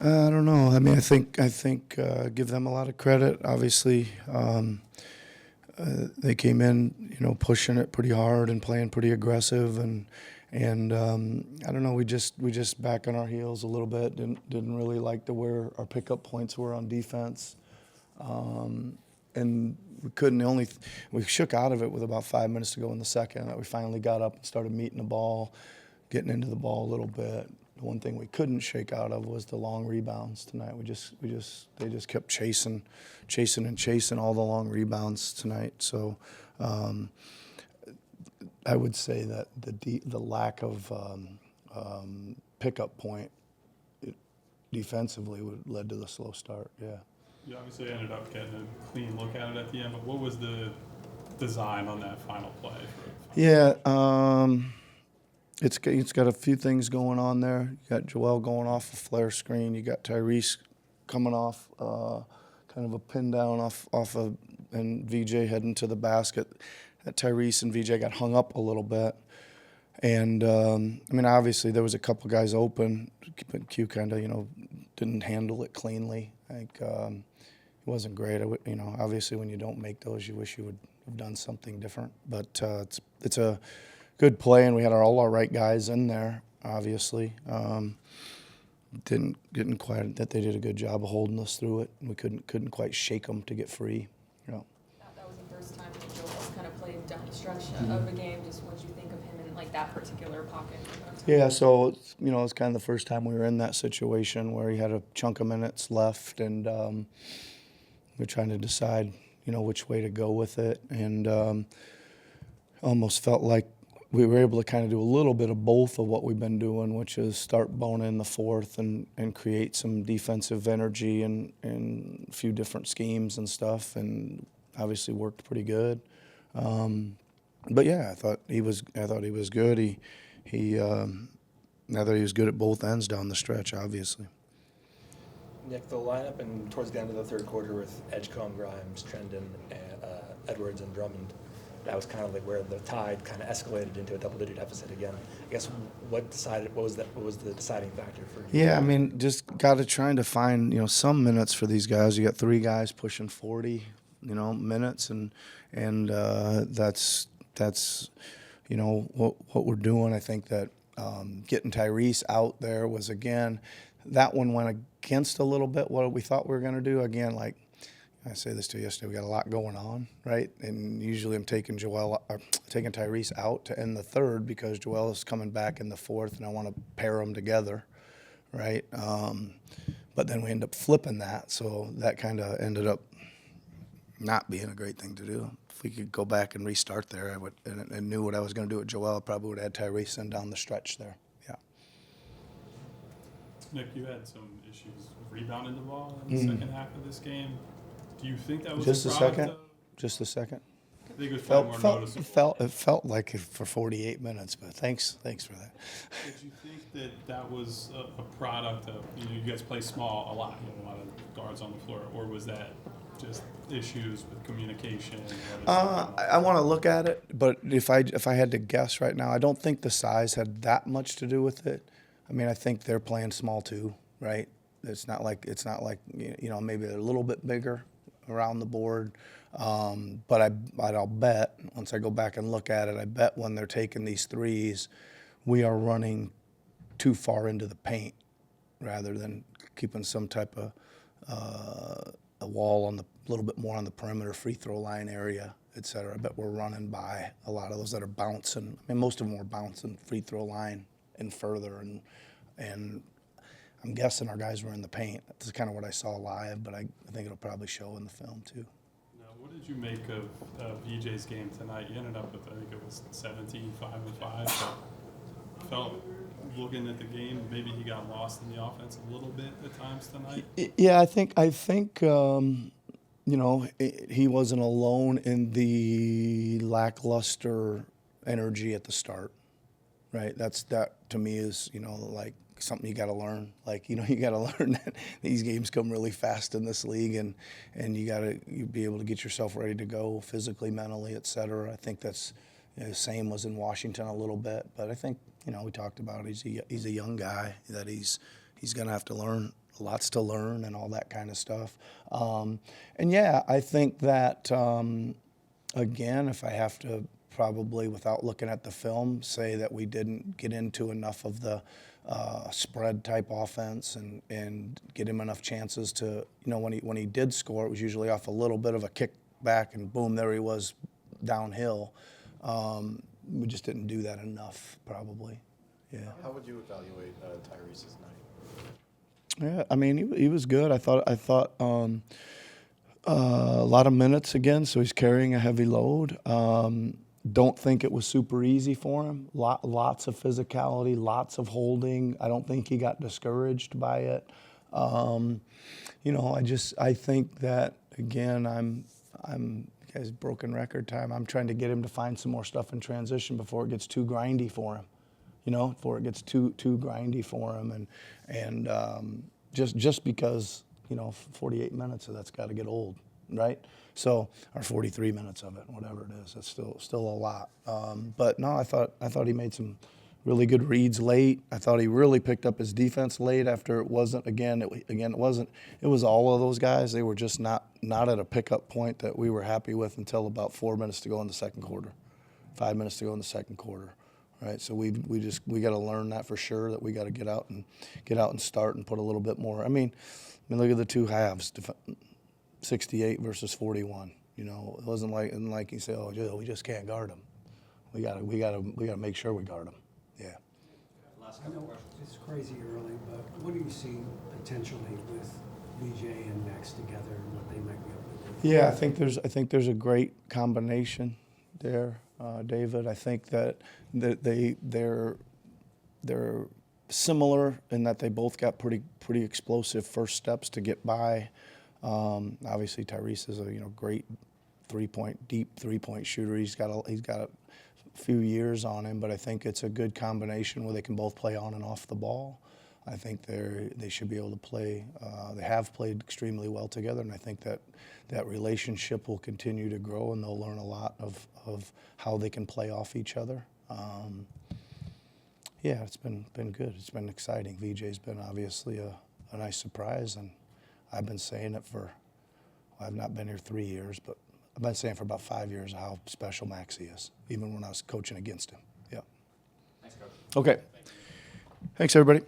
I don't know. I mean, I think give them a lot of credit. Obviously, they came in, pushing it pretty hard and playing pretty aggressive, and I don't know. We just back on our heels a little bit. Didn't really like the where our pickup points were on defense, and we couldn't. We shook out of it with about 5 minutes to go in the second. That we finally got up and started meeting the ball, getting into the ball a little bit. The one thing we couldn't shake out of was the long rebounds tonight. They just kept chasing all the long rebounds tonight. So I would say that the lack of pickup point defensively led to the slow start. Yeah. You obviously ended up getting a clean look at it at the end, but what was the design on that final play? Yeah. It's got a few things going on there. You got Joel going off a flare screen. You got Tyrese coming off kind of a pin down off of, and VJ heading to the basket. That Tyrese and VJ got hung up a little bit. And, I mean, obviously there was a couple guys open. Q kind of, didn't handle it cleanly. It wasn't great. Obviously when you don't make those, you wish you would have done something different. But it's a good play, and we had all our right guys in there, obviously. Didn't quite that they did a good job of holding us through it. We couldn't quite shake them to get free. That was the first time that Joel's kind of played down the stretch of the game. Just what you think of him in like that particular pocket? Yeah, so it's kind of the first time we were in that situation where he had a chunk of minutes left, and we're trying to decide, which way to go with it, and almost felt like we were able to kind of do a little bit of both of what we've been doing, which is start Bona in the fourth and create some defensive energy and a few different schemes and stuff, and obviously worked pretty good. But yeah, I thought he was good. I thought he was good at both ends down the stretch, obviously. Nick, the lineup and towards the end of the third quarter with Edgecombe, Grimes, Trendon, Edwards, and Drummond, that was kind of like where the Tide kind of escalated into a double-digit deficit again. I guess what was the deciding factor for you? Yeah, I mean, just trying to find some minutes for these guys. You got three guys pushing 40 minutes, and that's what we're doing. I think that getting Tyrese out there was, again, that one went against a little bit what we thought we were going to do. Again, like I say this to you yesterday, we got a lot going on, right? And usually I'm taking Tyrese out to end the third because Joel is coming back in the fourth, and I want to pair them together, right? But then we end up flipping that, so that kind of ended up not being a great thing to do. If we could go back and restart there, I would, and knew what I was going to do with Joel, I probably would have had Tyrese in down the stretch there. Yeah. Nick, you had some issues rebounding the ball in the second half of this game. Do you think that was just a second? of, Just a second. I think it was probably more noticeable. It felt like it for 48 minutes, but thanks for that. Did you think that was a product of you guys play small a lot, a lot of guards on the floor, or was that just issues with communication? I want to look at it, but if I had to guess right now, I don't think the size had that much to do with it. I mean, I think they're playing small too, right? It's not like maybe they're a little bit bigger around the board, but I'll bet once I go back and look at it, I bet when they're taking these threes, we are running too far into the paint rather than keeping some type of a wall on a little bit more on the perimeter free throw line area, et cetera. I bet we're running by a lot of those that are bouncing. I mean, most of them were bouncing free throw line and further, and I'm guessing our guys were in the paint. That's kind of what I saw live, but I think it'll probably show in the film too. Now, what did you make of VJ's game tonight? You ended up with, I think it was 17, 5 and 5. But felt looking at the game, maybe he got lost in the offense a little bit at times tonight. Yeah, I think he wasn't alone in the lackluster energy at the start, right? That to me is like something you got to learn. Like you got to learn that these games come really fast in this league, and you be able to get yourself ready to go physically, mentally, et cetera. I think that's the same was in Washington a little bit, but I think we talked about it. He's a young guy that he's going to have to learn lots to learn and all that kind of stuff. And yeah, I think that again, if I have to probably, without looking at the film, say that we didn't get into enough of the spread type offense and get him enough chances to, when he did score, it was usually off a little bit of a kick back and boom, there he was downhill. We just didn't do that enough, probably. Yeah. How would you evaluate Tyrese's night? Yeah, I mean, he was good. I thought a lot of minutes again, so he's carrying a heavy load. Don't think it was super easy for him. Lots of physicality, lots of holding. I don't think he got discouraged by it. I think that again, I'm guys, broken record time. I'm trying to get him to find some more stuff in transition before it gets too grindy for him. Before it gets too grindy for him, and just because 48 minutes of that's got to get old, right? So, or 43 minutes of it, whatever it is, it's still a lot. But no, I thought he made some really good reads late. I thought he really picked up his defense late after it wasn't it was all of those guys. They were just not at a pickup point that we were happy with until about 4 minutes to go in the second quarter, 5 minutes to go in the second quarter. Right, so we got to learn that for sure. That we got to get out and start and put a little bit more. I mean, look at the two halves, 68 versus 41. It wasn't like you say, oh, we just can't guard them. We gotta make sure we guard them. Yeah. I know it's crazy early, but what do you see potentially with VJ and Max together and what they might be able to do? Yeah, I think there's a great combination there, David. I think that they're similar in that they both got pretty explosive first steps to get by. Obviously, Tyrese is a great deep three-point shooter. He's got a few years on him, but I think it's a good combination where they can both play on and off the ball. I think they should be able to play. They have played extremely well together, and I think that relationship will continue to grow, and they'll learn a lot of how they can play off each other. Yeah, it's been good. It's been exciting. VJ's been obviously a nice surprise, and I've been saying it I've not been here 3 years, but I've been saying for about 5 years how special Maxie is, even when I was coaching against him. Yeah. Thanks, Coach. Okay. Thanks, everybody.